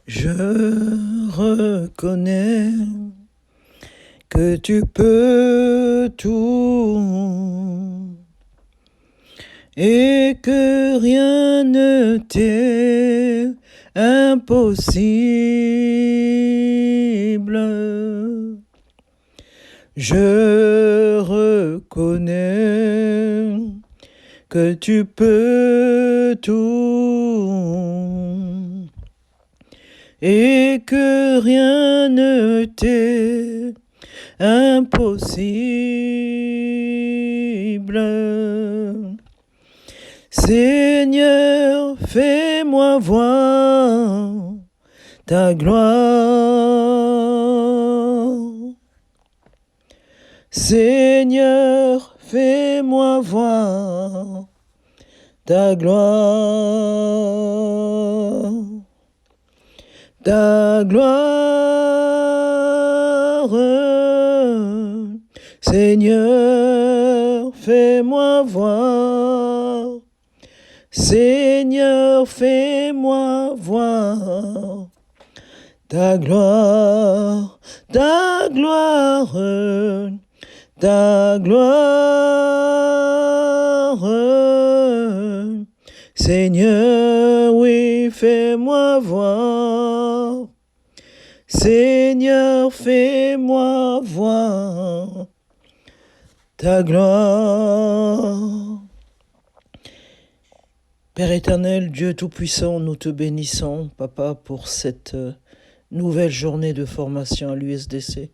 Je reconnais que tu peux tout et que rien ne t'est impossible. Je reconnais que tu peux tout et que rien ne t'est impossible. Seigneur, fais-moi voir ta gloire. Seigneur, fais-moi voir ta gloire. Ta gloire, Seigneur, fais-moi voir. Seigneur, fais-moi voir ta gloire, ta gloire, ta gloire. Seigneur, oui, fais-moi voir. Seigneur, fais-moi voir ta gloire. Père éternel, Dieu Tout-Puissant, nous te bénissons, Papa, pour cette nouvelle journée de formation à l'USDC,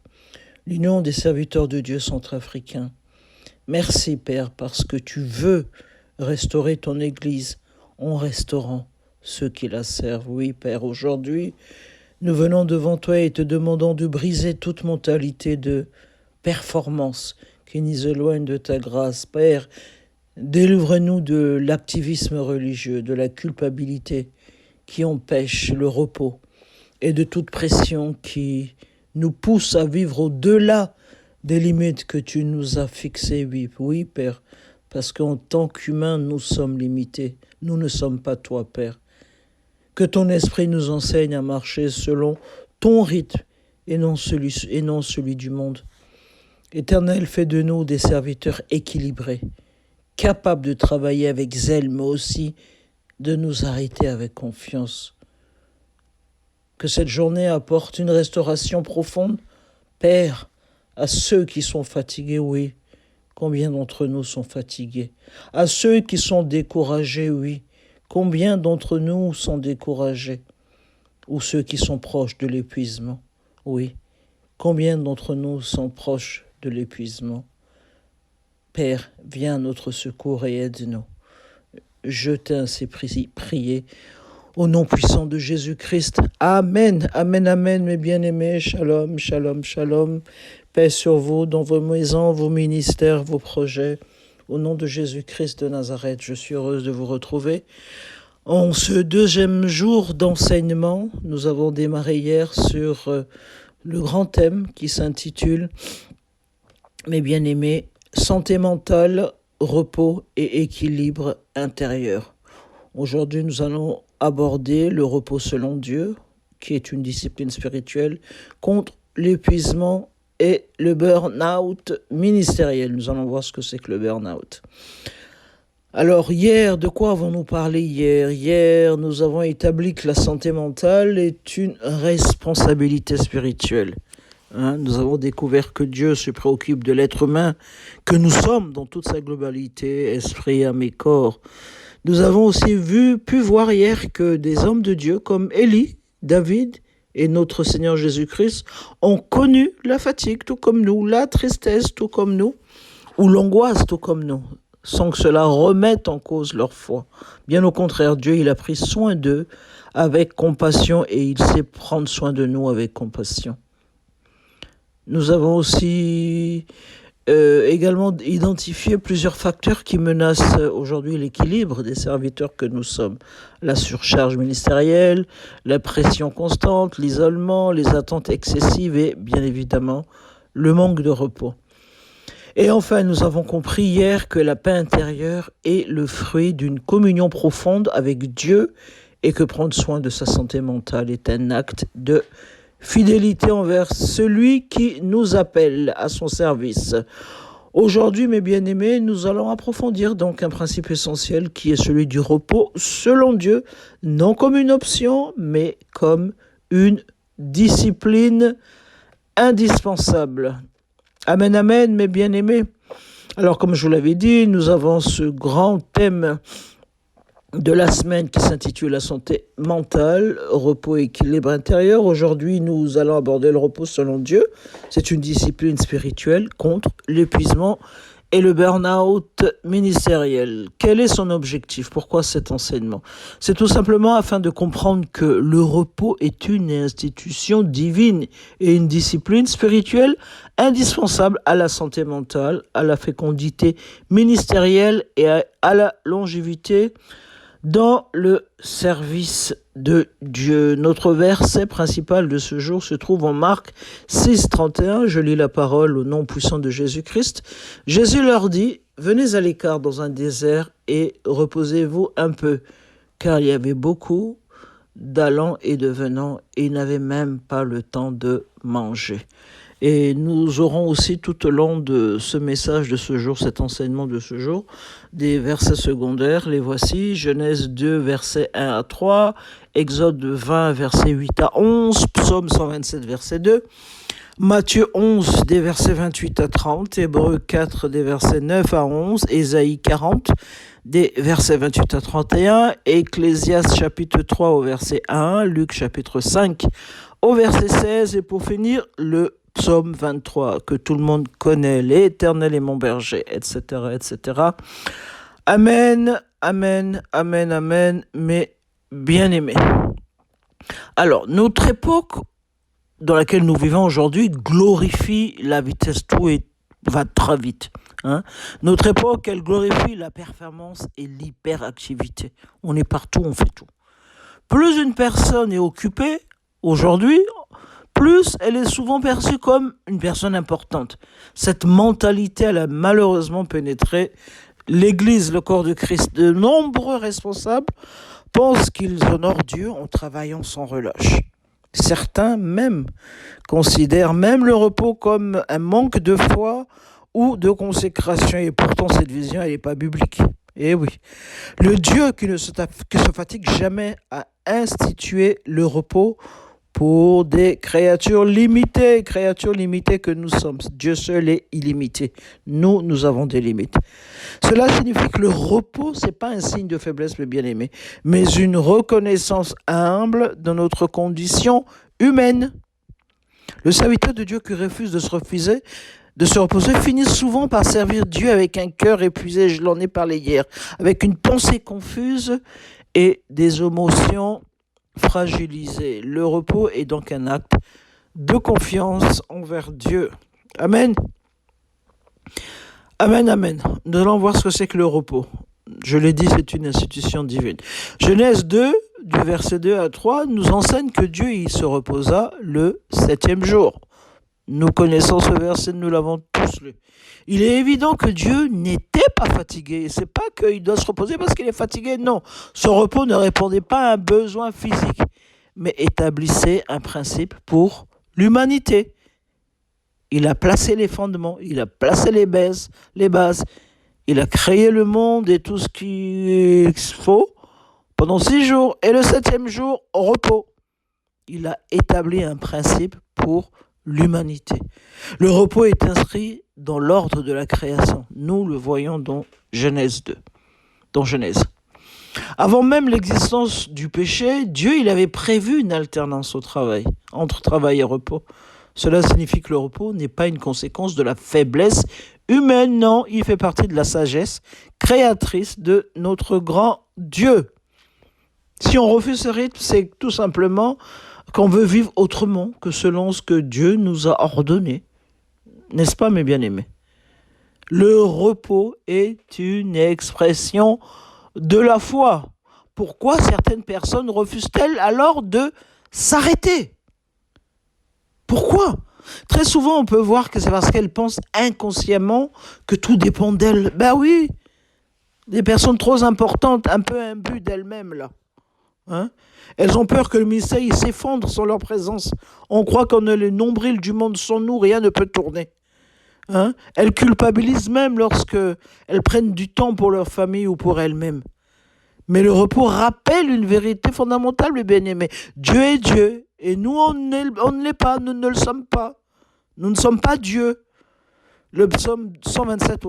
l'Union des serviteurs de Dieu centrafricains. Merci, Père, parce que tu veux restaurer ton Église en restaurant ceux qui la servent. Oui, Père, aujourd'hui, nous venons devant toi et te demandons de briser toute mentalité de performance qui nous éloigne de ta grâce. Père, délivre-nous de l'activisme religieux, de la culpabilité qui empêche le repos et de toute pression qui nous pousse à vivre au-delà des limites que tu nous as fixées. Oui, Père, parce qu'en tant qu'humains, nous sommes limités. Nous ne sommes pas toi, Père. Que ton esprit nous enseigne à marcher selon ton rythme et non celui du monde. Éternel, fais de nous des serviteurs équilibrés, capables de travailler avec zèle, mais aussi de nous arrêter avec confiance. Que cette journée apporte une restauration profonde, Père, à ceux qui sont fatigués, oui. Combien d'entre nous sont fatigués? À ceux qui sont découragés, oui. Combien d'entre nous sont découragés? Ou ceux qui sont proches de l'épuisement, oui. Combien d'entre nous sont proches de l'épuisement? Père, viens à notre secours et aide-nous. Je t'ai ainsi prié au nom puissant de Jésus-Christ. Amen, amen, amen, mes bien-aimés. Shalom, shalom, shalom. Paix sur vous, dans vos maisons, vos ministères, vos projets. Au nom de Jésus-Christ de Nazareth, je suis heureuse de vous retrouver. En ce deuxième jour d'enseignement, nous avons démarré hier sur le grand thème qui s'intitule « Mes bien-aimés, santé mentale, repos et équilibre intérieur ». Aujourd'hui, nous allons aborder le repos selon Dieu, qui est une discipline spirituelle, contre l'épuisement et le burn-out ministériel. Nous allons voir ce que c'est que le burn-out. Alors hier, de quoi avons-nous parlé hier? Hier, nous avons établi que la santé mentale est une responsabilité spirituelle. Nous avons découvert que Dieu se préoccupe de l'être humain, que nous sommes dans toute sa globalité, esprit, âme et corps. Nous avons aussi pu voir hier que des hommes de Dieu comme Élie, David et notre Seigneur Jésus-Christ ont connu la fatigue tout comme nous, la tristesse tout comme nous, ou l'angoisse tout comme nous, sans que cela remette en cause leur foi. Bien au contraire, Dieu, il a pris soin d'eux avec compassion et il sait prendre soin de nous avec compassion. Nous avons aussi également identifié plusieurs facteurs qui menacent aujourd'hui l'équilibre des serviteurs que nous sommes. La surcharge ministérielle, la pression constante, l'isolement, les attentes excessives et, bien évidemment, le manque de repos. Et enfin, nous avons compris hier que la paix intérieure est le fruit d'une communion profonde avec Dieu et que prendre soin de sa santé mentale est un acte de fidélité envers celui qui nous appelle à son service. Aujourd'hui, mes bien-aimés, nous allons approfondir donc un principe essentiel qui est celui du repos selon Dieu, non comme une option, mais comme une discipline indispensable. Amen, amen, mes bien-aimés. Alors, comme je vous l'avais dit, nous avons ce grand thème de la semaine qui s'intitule la santé mentale, repos et équilibre intérieur. Aujourd'hui, nous allons aborder le repos selon Dieu. C'est une discipline spirituelle contre l'épuisement et le burn-out ministériel. Quel est son objectif? Pourquoi cet enseignement? C'est tout simplement afin de comprendre que le repos est une institution divine et une discipline spirituelle indispensable à la santé mentale, à la fécondité ministérielle et à la longévité dans le service de Dieu. Notre verset principal de ce jour se trouve en Marc 6,31. Je lis la parole au nom puissant de Jésus-Christ. Jésus leur dit, « Venez à l'écart dans un désert et reposez-vous un peu, car il y avait beaucoup d'allants et de venants et ils n'avaient même pas le temps de manger. » Et nous aurons aussi tout au long de ce message de ce jour, cet enseignement de ce jour, des versets secondaires. Les voici, Genèse 2, versets 1 à 3, Exode 20, versets 8 à 11, Psaume 127, verset 2, Matthieu 11, des versets 28 à 30, Hébreux 4, des versets 9 à 11, Ésaïe 40, des versets 28 à 31, Ecclésiaste chapitre 3 au verset 1, Luc chapitre 5 au verset 16, et pour finir, le Psaume 23, que tout le monde connaît, l'Éternel est mon berger, etc., etc. Amen, amen, amen, amen, mes bien-aimés. Alors, notre époque dans laquelle nous vivons aujourd'hui glorifie la vitesse, tout va très vite. Notre époque, elle glorifie la performance et l'hyperactivité. On est partout, on fait tout. Plus une personne est occupée aujourd'hui, plus elle est souvent perçue comme une personne importante. Cette mentalité, elle a malheureusement pénétré l'Église, le corps de Christ. De nombreux responsables pensent qu'ils honorent Dieu en travaillant sans relâche. Certains même considèrent même le repos comme un manque de foi ou de consécration. Et pourtant, cette vision, elle n'est pas biblique. Eh oui, le Dieu qui ne se fatigue jamais a institué le repos pour des créatures limitées que nous sommes. Dieu seul est illimité. Nous avons des limites. Cela signifie que le repos, c'est pas un signe de faiblesse, mes bien-aimés, mais une reconnaissance humble de notre condition humaine. Le serviteur de Dieu qui refuse de se reposer finit souvent par servir Dieu avec un cœur épuisé, je l'en ai parlé hier, avec une pensée confuse et des émotions fragilisé. Le repos est donc un acte de confiance envers Dieu. Amen. Amen, amen. Nous allons voir ce que c'est que le repos. Je l'ai dit, c'est une institution divine. Genèse 2, du verset 2 à 3, nous enseigne que Dieu il se reposa le 7e jour. Nous connaissons ce verset, nous l'avons tous lu. Il est évident que Dieu n'était pas fatigué. C'est pas qu'il doit se reposer parce qu'il est fatigué, non. Son repos ne répondait pas à un besoin physique, mais établissait un principe pour l'humanité. Il a placé les fondements, il a placé les bases, il a créé le monde et tout ce qu'il faut pendant 6 jours. Et le 7e jour, au repos. Il a établi un principe pour l'humanité. Le repos est inscrit dans l'ordre de la création. Nous le voyons dans Genèse 2. Dans Genèse. Avant même l'existence du péché, Dieu il avait prévu une alternance au travail, entre travail et repos. Cela signifie que le repos n'est pas une conséquence de la faiblesse humaine, non, il fait partie de la sagesse créatrice de notre grand Dieu. Si on refuse ce rythme, c'est tout simplement qu'on veut vivre autrement que selon ce que Dieu nous a ordonné. N'est-ce pas, mes bien-aimés? Le repos est une expression de la foi. Pourquoi certaines personnes refusent-elles alors de s'arrêter? Pourquoi? Très souvent, on peut voir que c'est parce qu'elles pensent inconsciemment que tout dépend d'elles. Ben oui, des personnes trop importantes, un peu imbues d'elles-mêmes, là. Hein? Elles ont peur que le ministère il s'effondre sans leur présence. On croit qu'on est le nombril du monde, sans nous, rien ne peut tourner. Hein? Elles culpabilisent même lorsque elles prennent du temps pour leur famille ou pour elles-mêmes. Mais le repos rappelle une vérité fondamentale, mes bien-aimés. Dieu est Dieu et nous, on ne l'est pas, nous ne le sommes pas. Nous ne sommes pas Dieu. Le psaume 127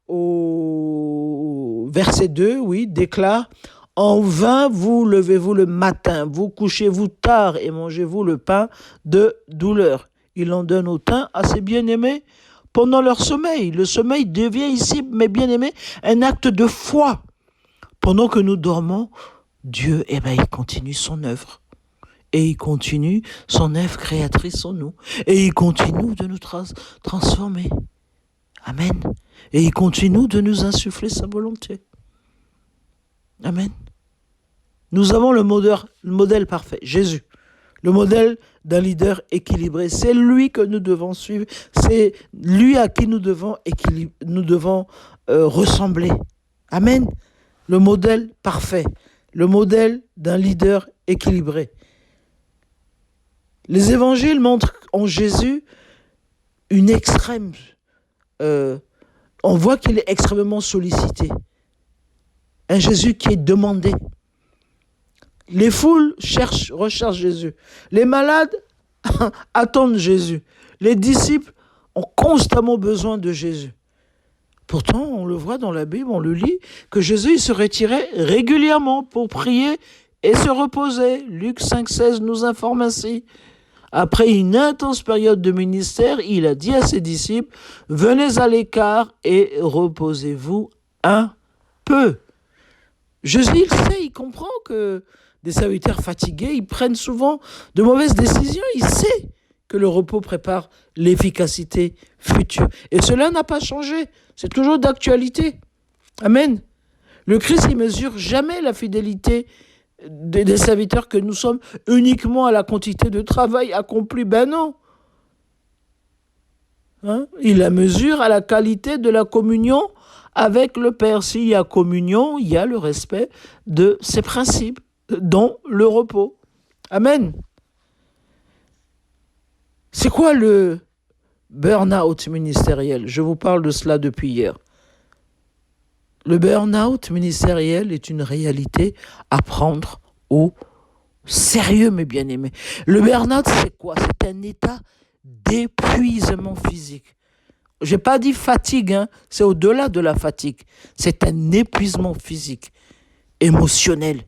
au verset 2, oui, déclare « En vain vous levez-vous le matin, vous couchez-vous tard et mangez-vous le pain de douleur. » Il en donne autant à ses bien-aimés pendant leur sommeil. Le sommeil devient ici, mes bien-aimés, un acte de foi. Pendant que nous dormons, Dieu, il continue son œuvre. Et il continue son œuvre créatrice en nous. Et il continue de nous transformer. Amen. Et il continue de nous insuffler sa volonté. Amen. Nous avons le modèle parfait, Jésus. Le modèle d'un leader équilibré. C'est lui que nous devons suivre. C'est lui à qui nous devons ressembler. Amen. Le modèle parfait, le modèle d'un leader équilibré. Les évangiles montrent en Jésus une extrême... on voit qu'il est extrêmement sollicité. Un Jésus qui est demandé. Les foules recherchent Jésus. Les malades attendent Jésus. Les disciples ont constamment besoin de Jésus. Pourtant, on le voit dans la Bible, on le lit, que Jésus se retirait régulièrement pour prier et se reposer. Luc 5,16 nous informe ainsi. Après une intense période de ministère, il a dit à ses disciples, « Venez à l'écart et reposez-vous un peu. » Jésus, il sait, il comprend que des serviteurs fatigués, ils prennent souvent de mauvaises décisions. Il sait que le repos prépare l'efficacité future. Et cela n'a pas changé. C'est toujours d'actualité. Amen. Le Christ, il mesure jamais la fidélité des serviteurs que nous sommes uniquement à la quantité de travail accompli. Ben non. Hein? Il la mesure à la qualité de la communion avec le Père. S'il y a communion, il y a le respect de ses principes, dont le repos. Amen. C'est quoi le burn-out ministériel? Je vous parle de cela depuis hier. Le burn-out ministériel est une réalité à prendre au sérieux, mes bien-aimés. Le burn-out, c'est quoi? C'est un état d'épuisement physique. Je n'ai pas dit fatigue, c'est au-delà de la fatigue. C'est un épuisement physique, émotionnel,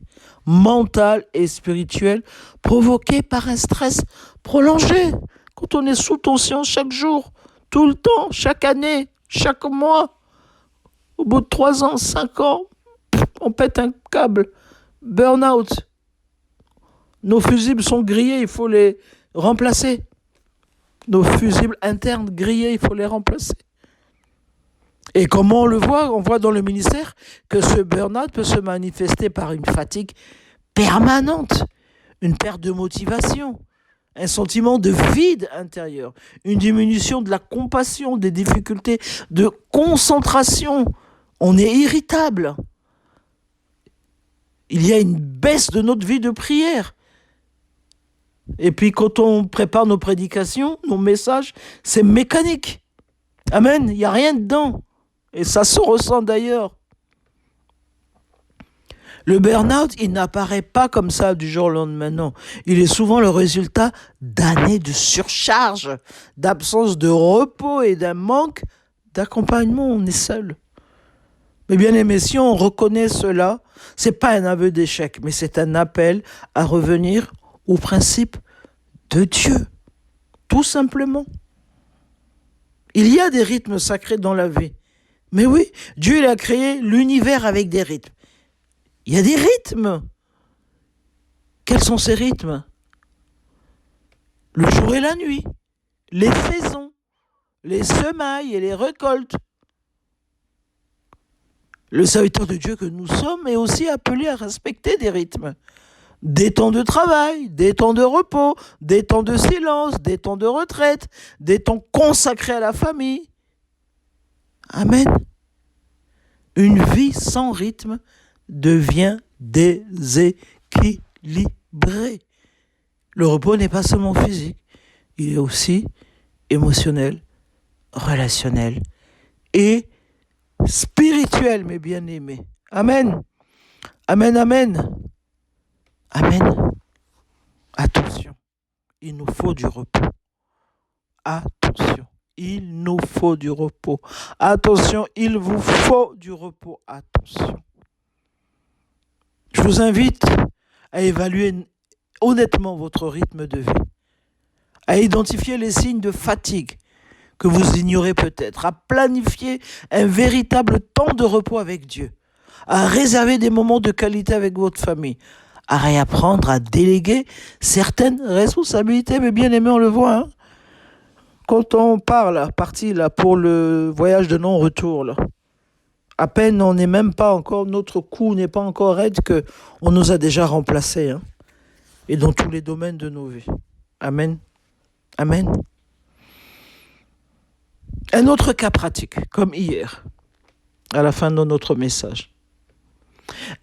mental et spirituel provoqué par un stress prolongé. Quand on est sous tension chaque jour, tout le temps, chaque année, chaque mois, au bout de 3 ans, 5 ans, on pète un câble. Burn-out. Nos fusibles sont grillés, il faut les remplacer. Nos fusibles internes grillés, il faut les remplacer. Et comment on le voit? On voit dans le ministère que ce burn-out peut se manifester par une fatigue permanente, une perte de motivation, un sentiment de vide intérieur, une diminution de la compassion, des difficultés de concentration. On est irritable. Il y a une baisse de notre vie de prière. Et puis quand on prépare nos prédications, nos messages, c'est mécanique. Amen, il n'y a rien dedans. Et ça se ressent d'ailleurs. Le burn-out, il n'apparaît pas comme ça du jour au lendemain, non. Il est souvent le résultat d'années de surcharge, d'absence de repos et d'un manque d'accompagnement. On est seul. Mais bien aimé, si on reconnaît cela, c'est pas un aveu d'échec, mais c'est un appel à revenir au principe de Dieu. Tout simplement. Il y a des rythmes sacrés dans la vie. Mais oui, Dieu il a créé l'univers avec des rythmes. Il y a des rythmes. Quels sont ces rythmes? Le jour et la nuit, les saisons, les semailles et les récoltes. Le serviteur de Dieu que nous sommes est aussi appelé à respecter des rythmes. Des temps de travail, des temps de repos, des temps de silence, des temps de retraite, des temps consacrés à la famille. Amen. Une vie sans rythme devient déséquilibrée. équilibré. Le repos n'est pas seulement physique, il est aussi émotionnel, relationnel et spirituel, mes bien-aimés. Amen. Amen, amen. Amen. Attention, il nous faut du repos. Attention, il nous faut du repos. Attention, il vous faut du repos. Attention. Je vous invite à évaluer honnêtement votre rythme de vie, à identifier les signes de fatigue que vous ignorez peut-être, à planifier un véritable temps de repos avec Dieu, à réserver des moments de qualité avec votre famille, à réapprendre à déléguer certaines responsabilités. Mais bien aimé, on le voit, hein? Quand on parti pour le voyage de non-retour, là, à peine on n'est même pas encore, notre cou n'est pas encore raide qu'on nous a déjà remplacés, hein, et dans tous les domaines de nos vies. Amen. Amen. Un autre cas pratique, comme hier, à la fin de notre message.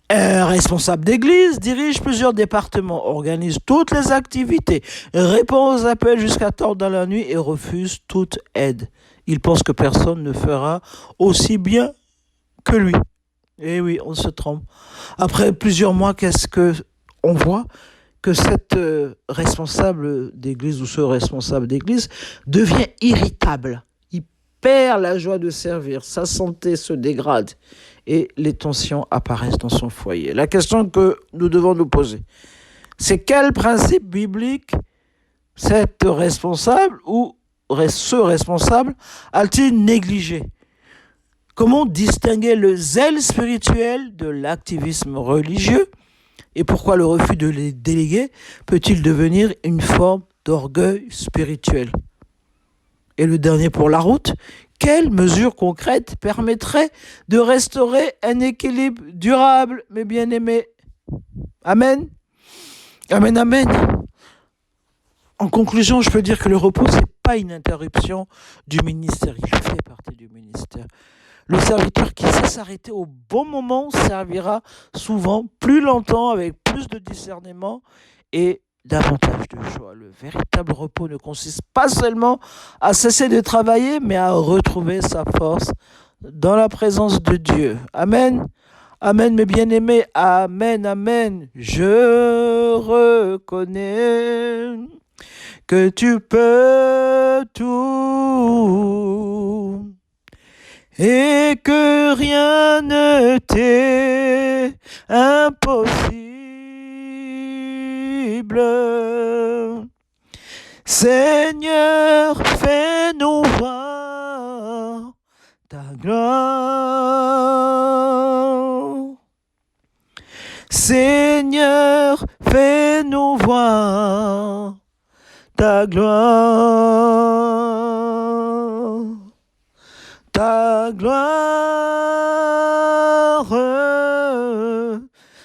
Un responsable d'église dirige plusieurs départements, organise toutes les activités, répond aux appels jusqu'à tard dans la nuit et refuse toute aide. Il pense que personne ne fera aussi bien que lui. Et oui, on se trompe. Après plusieurs mois, qu'est-ce que on voit? Que cette responsable d'église ou ce responsable d'église devient irritable. Il perd la joie de servir, sa santé se dégrade et les tensions apparaissent dans son foyer. La question que nous devons nous poser, c'est quel principe biblique cette responsable ou ce responsable a-t-il négligé? Comment distinguer le zèle spirituel de l'activisme religieux? Et pourquoi le refus de les déléguer peut-il devenir une forme d'orgueil spirituel? Et le dernier pour la route, quelles mesures concrètes permettraient de restaurer un équilibre durable, mes bien-aimés? Amen. Amen, amen. En conclusion, je peux dire que le repos, ce n'est pas une interruption du ministère. Il fait partie du ministère. Le serviteur qui sait s'arrêter au bon moment servira souvent plus longtemps avec plus de discernement et davantage de joie. Le véritable repos ne consiste pas seulement à cesser de travailler, mais à retrouver sa force dans la présence de Dieu. Amen. Amen, mes bien-aimés. Amen, amen. Je reconnais que tu peux tout et que rien ne t'est impossible. Seigneur, fais-nous voir ta gloire. Seigneur, fais-nous voir ta gloire. Ta gloire,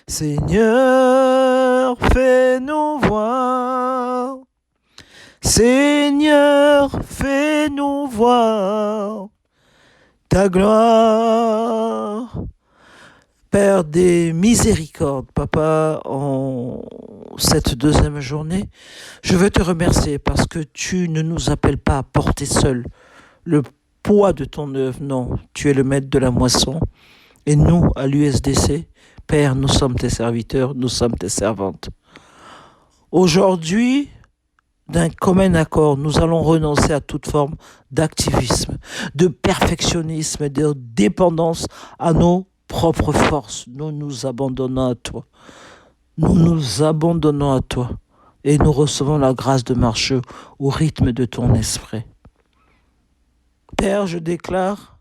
Seigneur, fais-nous voir. Seigneur, fais-nous voir ta gloire. Père des miséricordes, Papa, en cette deuxième journée, je veux te remercier parce que tu ne nous appelles pas à porter seul le poids de ton œuvre. Non, tu es le maître de la moisson. Et nous, à l'USDC, Père, nous sommes tes serviteurs, nous sommes tes servantes. Aujourd'hui, d'un commun accord, nous allons renoncer à toute forme d'activisme, de perfectionnisme, de dépendance à nos propres forces. Nous nous abandonnons à toi. Nous nous abandonnons à toi et nous recevons la grâce de marcher au rythme de ton esprit. Père, je déclare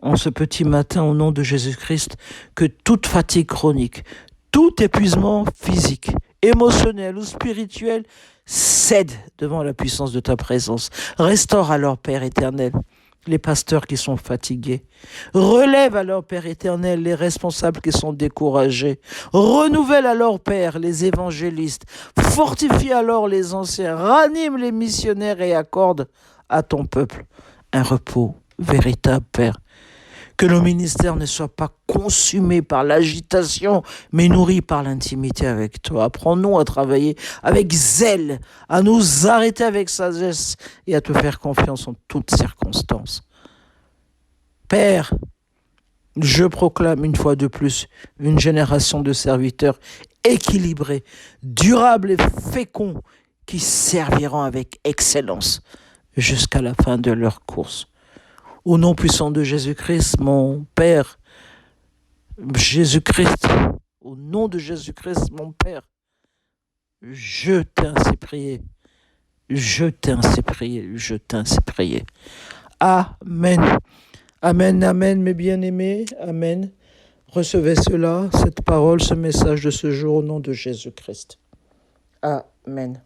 en ce petit matin au nom de Jésus-Christ que toute fatigue chronique, tout épuisement physique, émotionnel ou spirituel cède devant la puissance de ta présence. Restaure alors, Père éternel, les pasteurs qui sont fatigués. Relève alors, Père éternel, les responsables qui sont découragés. Renouvelle alors, Père, les évangélistes. Fortifie alors les anciens. Ranime les missionnaires et accorde à ton peuple un repos véritable, Père. Que nos ministères ne soient pas consumés par l'agitation, mais nourris par l'intimité avec toi. Apprends-nous à travailler avec zèle, à nous arrêter avec sagesse et à te faire confiance en toutes circonstances. Père, je proclame une fois de plus une génération de serviteurs équilibrés, durables et féconds qui serviront avec excellence jusqu'à la fin de leur course. Au nom puissant de Jésus-Christ, mon Père, Jésus-Christ, au nom de Jésus-Christ, mon Père, je t'ai ainsi prié, je t'ai ainsi prié, je t'ai ainsi prié. Amen. Amen, amen, mes bien-aimés, amen. Recevez cela, cette parole, ce message de ce jour au nom de Jésus-Christ. Amen.